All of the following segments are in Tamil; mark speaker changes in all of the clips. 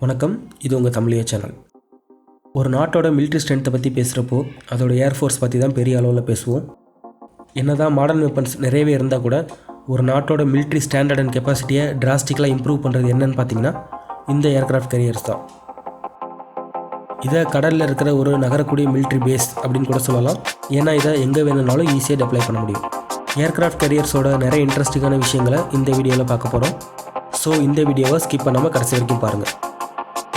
Speaker 1: வணக்கம், இது உங்கள் தமிழிய சேனல். ஒரு நாட்டோட மிலிட்ரி ஸ்ட்ரென்த்தை பற்றி பேசுகிறப்போ அதோட ஏர்ஃபோர்ஸ் பற்றி தான் பெரிய அளவில் பேசுவோம். என்ன தான் மாடர்ன் வெப்பன்ஸ் நிறையவே இருந்தால் கூட ஒரு நாட்டோட மிலிட்ரி ஸ்டாண்டர்ட் அண்ட் கெப்பாசிட்டியை டிராஸ்டிக்கலாக இம்ப்ரூவ் பண்ணுறது என்னன்னு பார்த்தீங்கன்னா இந்த ஏர்க்ராஃப்ட் கேரியர்ஸ் தான். இதை கடலில் இருக்கிற ஒரு நகரக்கூடிய மிலிட்ரி பேஸ் அப்படின்னு கூட சொல்லலாம். ஏன்னா இதை எங்கே வேணும்னாலும் ஈஸியாக டெப்ளை பண்ண முடியும். ஏர்க்ராஃப்ட் கேரியர்ஸோட நிறைய இன்ட்ரெஸ்டிங்கான விஷயங்களை இந்த வீடியோவில் பார்க்க போகிறோம். ஸோ இந்த வீடியோவை ஸ்கிப் பண்ணாமல் கடைசி வரைக்கும் பாருங்கள்.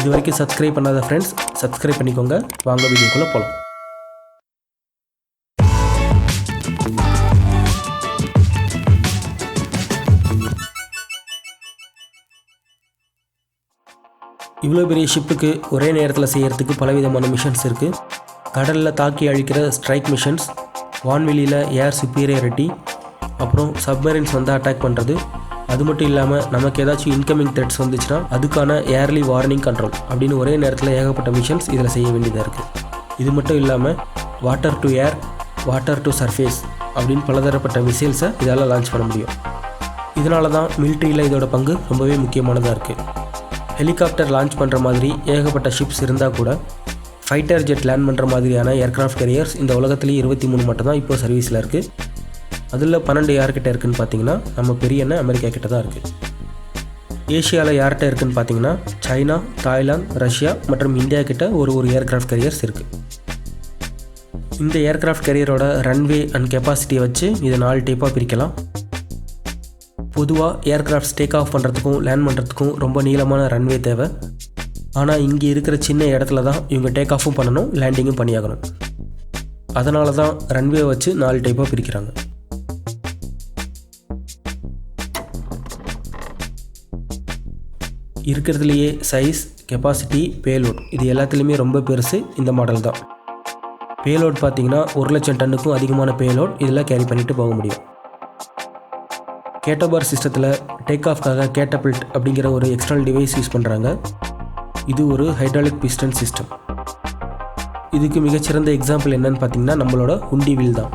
Speaker 1: இது வரைக்கும் சப்ஸ்கிரைப் பண்ணாத ஃப்ரெண்ட்ஸ் சப்ஸ்கிரைப் பண்ணிக்கோங்க. வாங்க வீடியோக்குள்ளே போகலாம். இவ்வளோ பெரிய ஷிப்புக்கு ஒரே நேரத்தில் செய்கிறதுக்கு பலவிதமான மிஷன்ஸ் இருக்குது. கடலில் தாக்கி அழிக்கிற ஸ்ட்ரைக் மிஷன்ஸ், வான்வெளியில் ஏர் சுப்பீரியாரிட்டி, அப்புறம் சப்மரைன்ஸ் வந்து அட்டாக் பண்ணுறது. அது மட்டும் இல்லாமல் நமக்கு ஏதாச்சும் இன்கமிங் த்ரெட்ஸ் வந்துச்சுன்னா அதுக்கான ஏர்லி வார்னிங் கண்ட்ரோல் அப்படின்னு ஒரே நேரத்தில் ஏகப்பட்ட மிஷன்ஸ் இதில் செய்ய வேண்டியதாக இருக்குது. இது மட்டும் இல்லாமல் water to air, water to surface அப்படின்னு பலதரப்பட்ட மிசைல்ஸை இதால் லான்ச் பண்ண முடியும். இதனால தான் மிலிட்ரியில் இதோட பங்கு ரொம்பவே முக்கியமானதாக இருக்குது. ஹெலிகாப்டர் லான்ச் பண்ணுற மாதிரி ஏகப்பட்ட ஷிப்ஸ் இருந்தால் கூட ஃபைட்டர் ஜெட் லேண்ட் பண்ணுற மாதிரியான ஏர்க்ராஃப்ட் கேரியர்ஸ் இந்த உலகத்துலேயே 23 மட்டும் தான் இப்போ சர்வீஸில் இருக்குது. அதில் 12 யார்கிட்ட இருக்குதுன்னு பார்த்தீங்கன்னா நம்ம பெரிய அண்ணன் அமெரிக்கா கிட்ட தான் இருக்குது. ஏஷியாவில் யார்கிட்ட இருக்குதுன்னு பார்த்தீங்கன்னா சைனா, தாய்லாந்து, ரஷ்யா மற்றும் இந்தியா கிட்ட ஒரு ஏர்க்ராஃப்ட் கேரியர்ஸ் இருக்குது. இந்த ஏர்க்ராஃப்ட் கேரியரோட ரன்வே அண்ட் கெப்பாசிட்டியை வச்சு இதை 4 டைப்பாக பிரிக்கலாம். பொதுவாக ஏர்க்ராஃப்ட்ஸ் டேக் ஆஃப் பண்ணுறதுக்கும் லேண்ட் பண்ணுறதுக்கும் ரொம்ப நீளமான ரன்வே தேவை. ஆனால் இங்கே இருக்கிற சின்ன இடத்துல தான் இவங்க டேக் ஆஃபும் பண்ணணும், லேண்டிங்கும் பண்ணியாகணும். அதனால தான் ரன்வே வச்சு 4 டைப்பாக பிரிக்கிறாங்க. இருக்கிறதுலையே சைஸ், கெப்பாசிட்டி, பேலோட் இது எல்லாத்துலேயுமே ரொம்ப பெருசு இந்த மாடல் தான். பேலோட் பார்த்திங்கன்னா 1,00,000 டன்னுக்கும் அதிகமான பேலோட் இதில் கேரி பண்ணிட்டு போக முடியும். கேட்டோபார் சிஸ்டத்தில் டேக் ஆஃப்காக கேட்டபில்ட் அப்படிங்கிற ஒரு எக்ஸ்டர்னல் டிவைஸ் யூஸ் பண்ணுறாங்க. இது ஒரு ஹைட்ராலிக் பிஸ்டன் சிஸ்டம். இதுக்கு மிகச்சிறந்த எக்ஸாம்பிள் என்னன்னு பார்த்தீங்கன்னா நம்மளோட உண்டி வீல் தான்.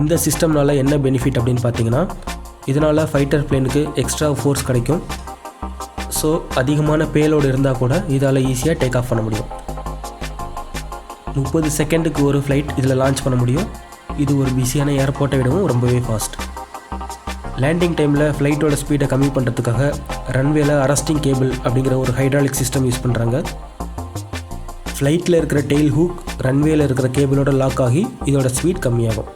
Speaker 1: இந்த சிஸ்டம்னால் என்ன பெனிஃபிட் அப்படின்னு பார்த்தீங்கன்னா இதனால் ஃபைட்டர் பிளேனுக்கு எக்ஸ்ட்ரா ஃபோர்ஸ் கிடைக்கும். ஸோ அதிகமான பேலோடு இருந்தால் கூட இதால் ஈஸியாக டேக் ஆஃப் பண்ண முடியும். 30 செகண்டுக்கு ஒரு ஃப்ளைட் இதில் லான்ச் பண்ண முடியும். இது ஒரு பிஸியான ஏர்போர்ட்டை விடவும் ரொம்பவே ஃபாஸ்ட். லேண்டிங் டைமில் ஃப்ளைட்டோட ஸ்பீடை கம்மி பண்ணுறதுக்காக ரன்வேல அரஸ்டிங் கேபிள் அப்படிங்கிற ஒரு ஹைட்ராலிக் சிஸ்டம் யூஸ் பண்ணுறாங்க. ஃப்ளைட்டில் இருக்கிற டெயில் ஹூக் ரன்வேல இருக்கிற கேபிளோட லாக் ஆகி இதோட ஸ்பீட் கம்மியாகும்.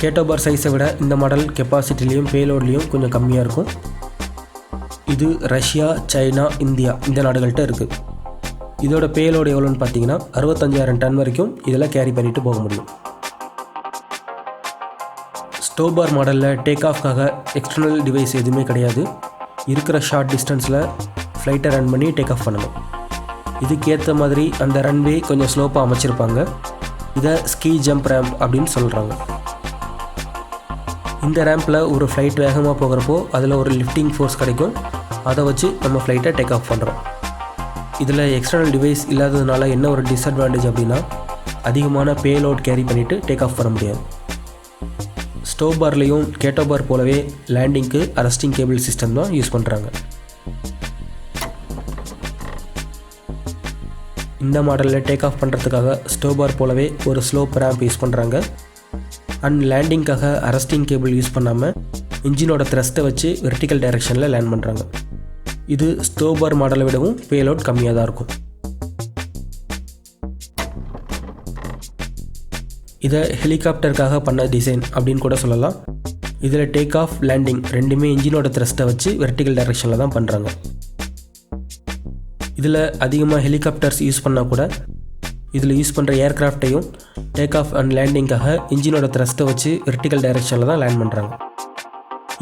Speaker 1: கேட்டோபார் சைஸை விட இந்த மாடல் கெப்பாசிட்டிலையும் பேலோட்லேயும் கொஞ்சம் கம்மியாக இருக்கும். இது ரஷ்யா, சைனா, இந்தியா இந்த நாடுகள்கிட்ட இருக்குது. இதோட பேலோடு எவ்வளோன்னு பார்த்தீங்கன்னா 65,000 டன் வரைக்கும் இதில் கேரி பண்ணிட்டு போக முடியும். ஸ்டோபார் மாடலில் டேக் ஆஃப்காக எக்ஸ்டர்னல் டிவைஸ் எதுவுமே கிடையாது. இருக்கிற ஷார்ட் டிஸ்டன்ஸில் ஃப்ளைட்டை ரன் பண்ணி டேக் ஆஃப் பண்ணணும். இதுக்கேற்ற மாதிரி அந்த ரன்வே கொஞ்சம் ஸ்லோப்பாக அமைச்சிருப்பாங்க. இதை ஸ்கீ ஜம்ப் ரேம்ப் அப்படின்னு சொல்கிறாங்க. இந்த ரேம்பில் ஒரு ஃப்ளைட் வேகமாக போகிறப்போ அதில் ஒரு லிஃப்டிங் ஃபோர்ஸ் கிடைக்கும். அதை வச்சு நம்ம ஃப்ளைட்டை டேக் ஆஃப் பண்ணுறோம். இதில் எக்ஸ்டர்னல் டிவைஸ் இல்லாததுனால என்ன ஒரு டிஸ்அட்வான்டேஜ் அப்படின்னா அதிகமான பேலோட் கேரி பண்ணிவிட்டு டேக் ஆஃப் பண்ண முடியாது. ஸ்டோபார்லேயும் கேட்டோபார் போலவே லேண்டிங்க்கு அரஸ்டிங் கேபிள் சிஸ்டம் தான் யூஸ் பண்ணுறாங்க. இந்த மாடலில் டேக் ஆஃப் பண்ணுறதுக்காக ஸ்டோபார் போலவே ஒரு ஸ்லோப் ரேம்ப் யூஸ் பண்ணுறாங்க. அண்ட் லேண்டிங்காக அரஸ்டிங் கேபிள் யூஸ் பண்ணாமல் இன்ஜினோட த்ரஸ்ட்டை வச்சு வெர்டிக்கல் டைரெக்ஷனில் லேண்ட் பண்ணுறாங்க. இது ஸ்டோபார் மாடலை விடவும் பேலோட் கம்மியாக தான் இருக்கும். இதை ஹெலிகாப்டருக்காக பண்ண டிசைன் அப்படின்னு கூட சொல்லலாம். இதில் டேக் ஆஃப், லேண்டிங் ரெண்டுமே இன்ஜினோட த்ரஸ்ட்டை வச்சு வெர்டிக்கல் டைரெக்ஷனில் தான் பண்ணுறாங்க. இதில் அதிகமாக ஹெலிகாப்டர்ஸ் யூஸ் பண்ணால் கூட இதில் யூஸ் பண்ணுற ஏர்க்ராஃப்டையும் டேக் ஆஃப் அண்ட் லேண்டிங்காக இன்ஜினோட த்ரஸ்ட்டை வச்சு வெர்டிக்கல் டைரெக்ஷனில் தான் லேண்ட் பண்ணுறாங்க.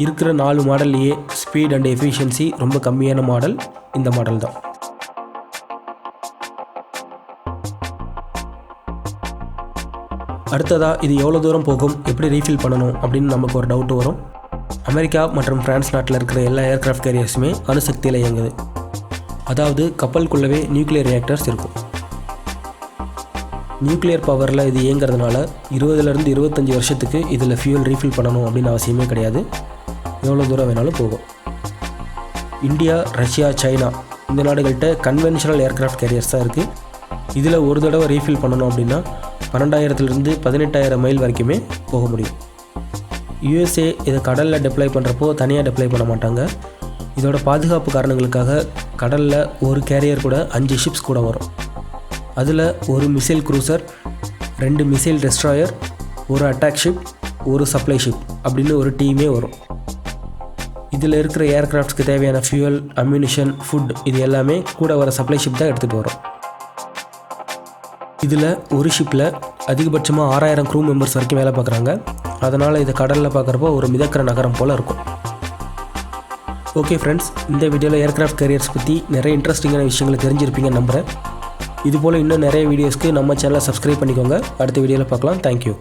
Speaker 1: இருக்கிற 4 மாடல்லையே ஸ்பீட் அண்ட் எஃபிஷியன்சி ரொம்ப கம்மியான மாடல் இந்த மாடல் தான். அடுத்ததாக இது எவ்வளோ தூரம் போகும், எப்படி ரீஃபில் பண்ணணும் அப்படின்னு நமக்கு ஒரு டவுட் வரும். அமெரிக்கா மற்றும் ஃப்ரான்ஸ் நாட்டில் இருக்கிற எல்லா ஏர்க்ராஃப்ட் கேரியர்ஸுமே அணுசக்தியில் இயங்குது. அதாவது கப்பலுக்குள்ளவே நியூக்ளியர் ரியாக்டர்ஸ் இருக்கும். நியூக்ளியர் பவரில் இது இயங்கிறதுனால 20 to 25 வருஷத்துக்கு இதில் ஃபியூல் ரீஃபில் பண்ணணும் அப்படின்னு அவசியமே கிடையாது. எவ்வளோ தூரம் வேணாலும் போகும். இந்தியா, ரஷ்யா, சைனா இந்த நாடுகள்கிட்ட கன்வென்ஷனல் ஏர்க்ராஃப்ட் கேரியர்ஸ் தான் இருக்குது. இதில் ஒரு தடவை ரீஃபில் பண்ணணும் அப்படின்னா 12,000 to 18,000 மைல் வரைக்குமே போக முடியும். USA இதை கடலில் டெப்ளாய் பண்ணுறப்போ தனியாக டெப்ளாய் பண்ண மாட்டாங்க. இதோட பாதுகாப்பு காரணங்களுக்காக கடலில் ஒரு கேரியர் கூட 5 ஷிப்ஸ் கூட வரும். அதில் ஒரு மிசைல் க்ரூசர், 2 மிசைல் டெஸ்ட்ராயர், ஒரு அட்டாக் ஷிப், ஒரு சப்ளை ஷிப் அப்படின்னு ஒரு டீமே வரும். இதில் இருக்கிற ஏர்க்ராஃப்ட்ஸ்க்கு தேவையான ஃபியூயல், அம்யூனிஷன், ஃபுட் இது எல்லாமே கூட வர சப்ளை ஷிப் தான் எடுத்துகிட்டு வரும். இதில் ஒரு ஷிப்பில் அதிகபட்சமாக 6,000 க்ரூ மெம்பர்ஸ் வரைக்கும் வேலை பார்க்குறாங்க. அதனால் இதை கடலில் பார்க்குறப்போ ஒரு மிதக்கிற நகரம் போல் இருக்கும். ஓகே ஃப்ரெண்ட்ஸ், இந்த வீடியோவில் ஏர்க்ராஃப்ட் கேரியர்ஸ் பற்றி நிறைய இன்ட்ரெஸ்டிங்கான விஷயங்களை தெரிஞ்சிருப்பீங்கன்னு நம்புகிறேன். இதுபோல் இன்னும் நிறைய வீடியோஸ்க்கு நம்ம சேனலை சப்ஸ்கிரைப் பண்ணிக்கோங்க. அடுத்த வீடியோவில் பார்க்கலாம். தேங்க்யூ.